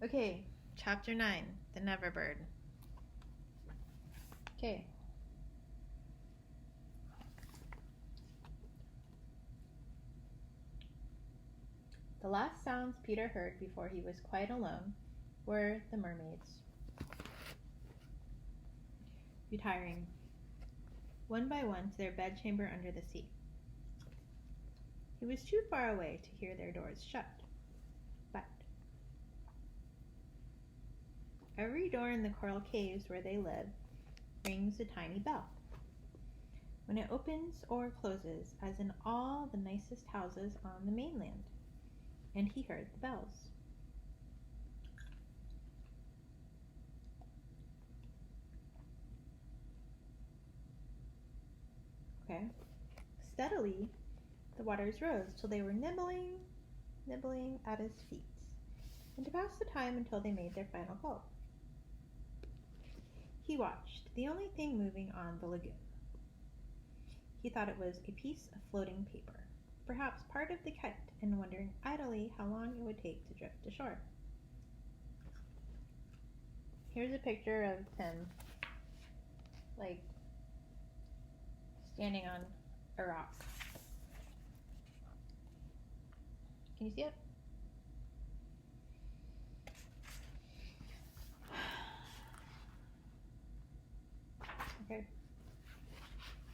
Okay, chapter 9, The Neverbird. Okay. The last sounds Peter heard before he was quite alone were the mermaids retiring one by one to their bedchamber under the sea. He was too far away to hear their doors shut, but every door in the coral caves where they live rings a tiny bell. When it opens or closes, as in all the nicest houses on the mainland, and he heard the bells. Okay. Steadily, the waters rose till they were nibbling at his feet, and to pass the time until they made their final gulp. He watched the only thing moving on the lagoon. He thought it was a piece of floating paper, perhaps part of the kite, and wondering idly how long it would take to drift ashore. Here's a picture of him, standing on a rock. Can you see it? Okay.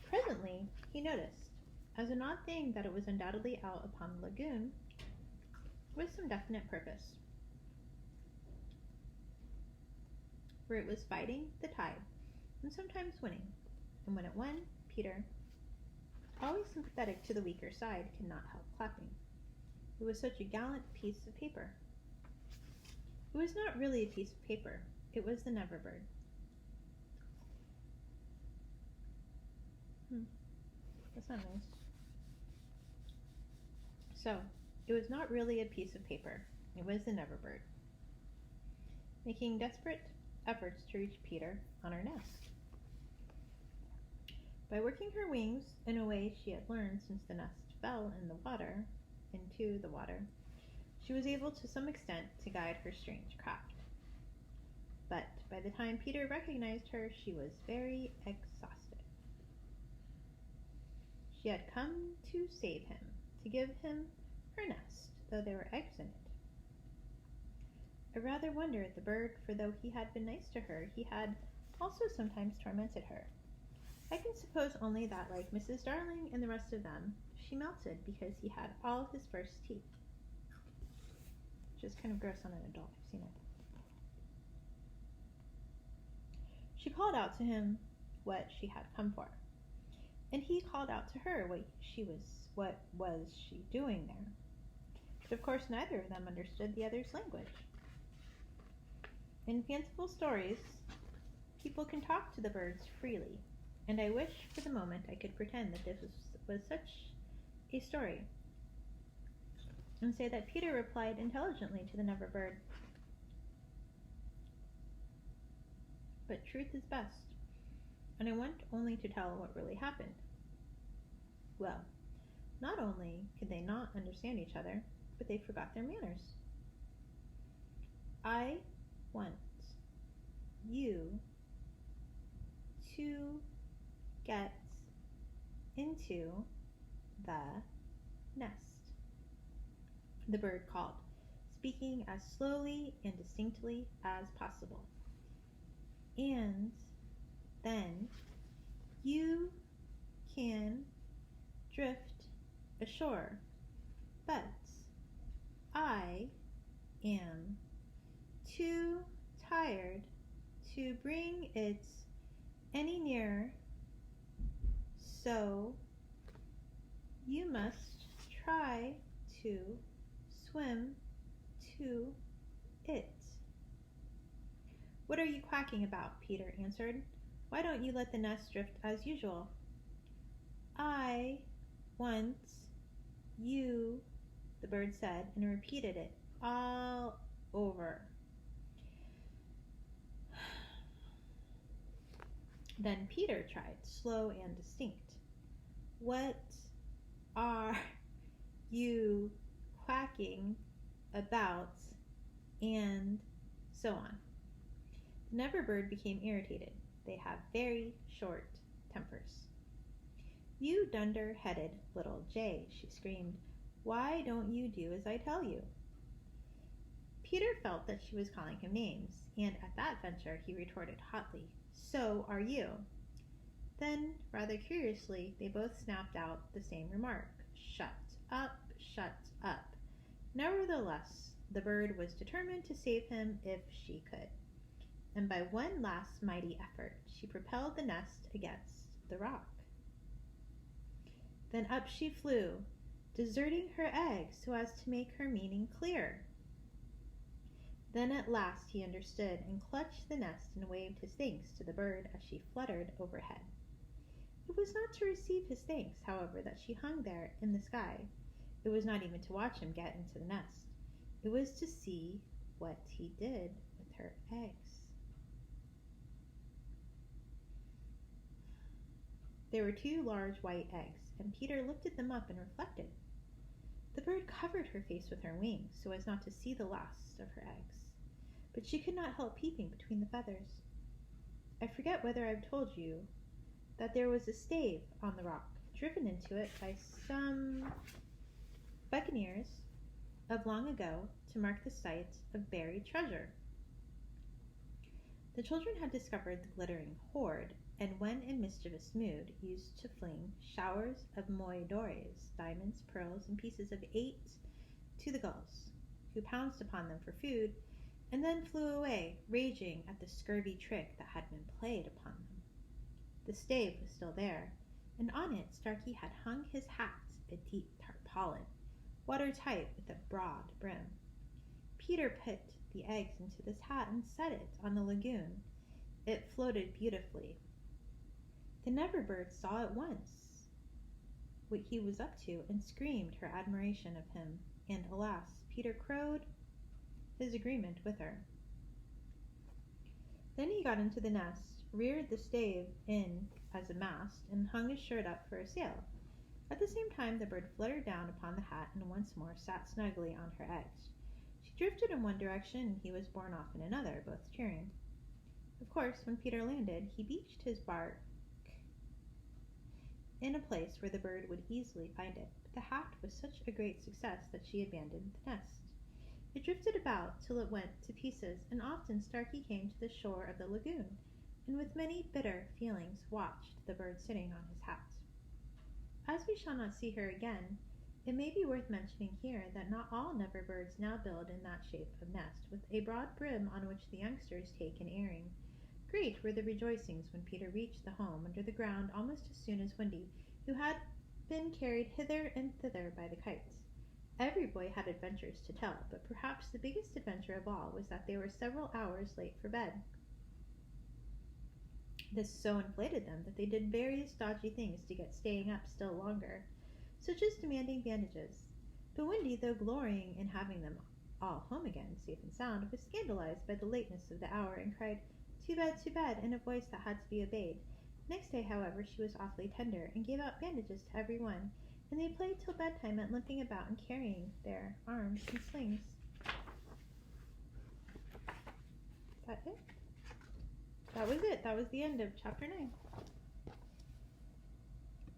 Presently, he noticed, as an odd thing, that it was undoubtedly out upon the lagoon with some definite purpose. For it was fighting the tide, and sometimes winning, and when it won, Peter, always sympathetic to the weaker side, could not help clapping. It was such a gallant piece of paper. It was not really a piece of paper. It was the Neverbird. That's not nice. So, it was not really a piece of paper. It was the Neverbird, making desperate efforts to reach Peter on her nest. By working her wings in a way she had learned since the nest fell into the water, she was able to some extent to guide her strange craft. But by the time Peter recognized her, she was very exhausted. She had come to save him, to give him her nest, though there were eggs in it. I rather wonder at the bird, for though he had been nice to her, he had also sometimes tormented her. I can suppose only that, like Mrs. Darling and the rest of them, she melted because he had all his first teeth. Which is kind of gross on an adult. I've seen it. She called out to him what she had come for, and he called out to her what was she doing there. But of course neither of them understood the other's language. In fanciful stories, people can talk to the birds freely, and I wish for the moment I could pretend that this was such a story, and say that Peter replied intelligently to the Neverbird. But truth is best, and I want only to tell what really happened. Well, not only could they not understand each other, but they forgot their manners. I want you to get into the nest, the bird called, speaking as slowly and distinctly as possible. And then you can drift ashore, but I am too tired to bring it any nearer, so you must try to swim to it. What are you quacking about? Peter answered. Why don't you let the nest drift as usual? I want you, the bird said, and repeated it all over. Then Peter tried, slow and distinct. What are you quacking about, and so on. The Never bird became irritated. They have very short tempers. "You dunder-headed little jay," she screamed. "Why don't you do as I tell you?" Peter felt that she was calling him names, and at that venture he retorted hotly, "So are you." Then, rather curiously, they both snapped out the same remark, "Shut up, shut up." Nevertheless, the bird was determined to save him if she could, and by one last mighty effort she propelled the nest against the rock. Then up she flew, deserting her egg so as to make her meaning clear. Then at last he understood and clutched the nest and waved his thanks to the bird as she fluttered overhead. It was not to receive his thanks, however, that she hung there in the sky. It was not even to watch him get into the nest. It was to see what he did with her eggs. There were 2 large white eggs, and Peter lifted them up and reflected. The bird covered her face with her wings so as not to see the last of her eggs, but she could not help peeping between the feathers. I forget whether I've told you that there was a stave on the rock, driven into it by some buccaneers of long ago to mark the site of buried treasure. The children had discovered the glittering hoard, and when in mischievous mood used to fling showers of moidores, diamonds, pearls, and pieces of 8 to the gulls, who pounced upon them for food, and then flew away, raging at the scurvy trick that had been played upon them. The stave was still there, and on it Starkey had hung his hat, a deep tarpaulin, watertight with a broad brim. Peter put the eggs into this hat and set it on the lagoon. It floated beautifully. The Never bird saw at once what he was up to and screamed her admiration of him, and alas, Peter crowed his agreement with her. Then he got into the nest, reared the stave in as a mast, and hung his shirt up for a sail. At the same time the bird fluttered down upon the hat and once more sat snugly on her eggs. She drifted in one direction and he was borne off in another, both cheering. Of course, when Peter landed, he beached his bark in a place where the bird would easily find it, but the hat was such a great success that she abandoned the nest. It drifted about till it went to pieces, and often Starkey came to the shore of the lagoon, and with many bitter feelings watched the bird sitting on his hat. As we shall not see her again, it may be worth mentioning here that not all Never birds now build in that shape of nest, with a broad brim on which the youngsters take an airing. Great were the rejoicings when Peter reached the home under the ground almost as soon as Wendy, who had been carried hither and thither by the kites. Every boy had adventures to tell, but perhaps the biggest adventure of all was that they were several hours late for bed. This so inflated them that they did various dodgy things to get staying up still longer, such as demanding bandages. But Wendy, though glorying in having them all home again, safe and sound, was scandalized by the lateness of the hour and cried, too bad," in a voice that had to be obeyed. Next day, however, she was awfully tender, and gave out bandages to every one, and they played till bedtime at limping about and carrying their arms in slings. Is that it? That was it. That was the end of chapter 9.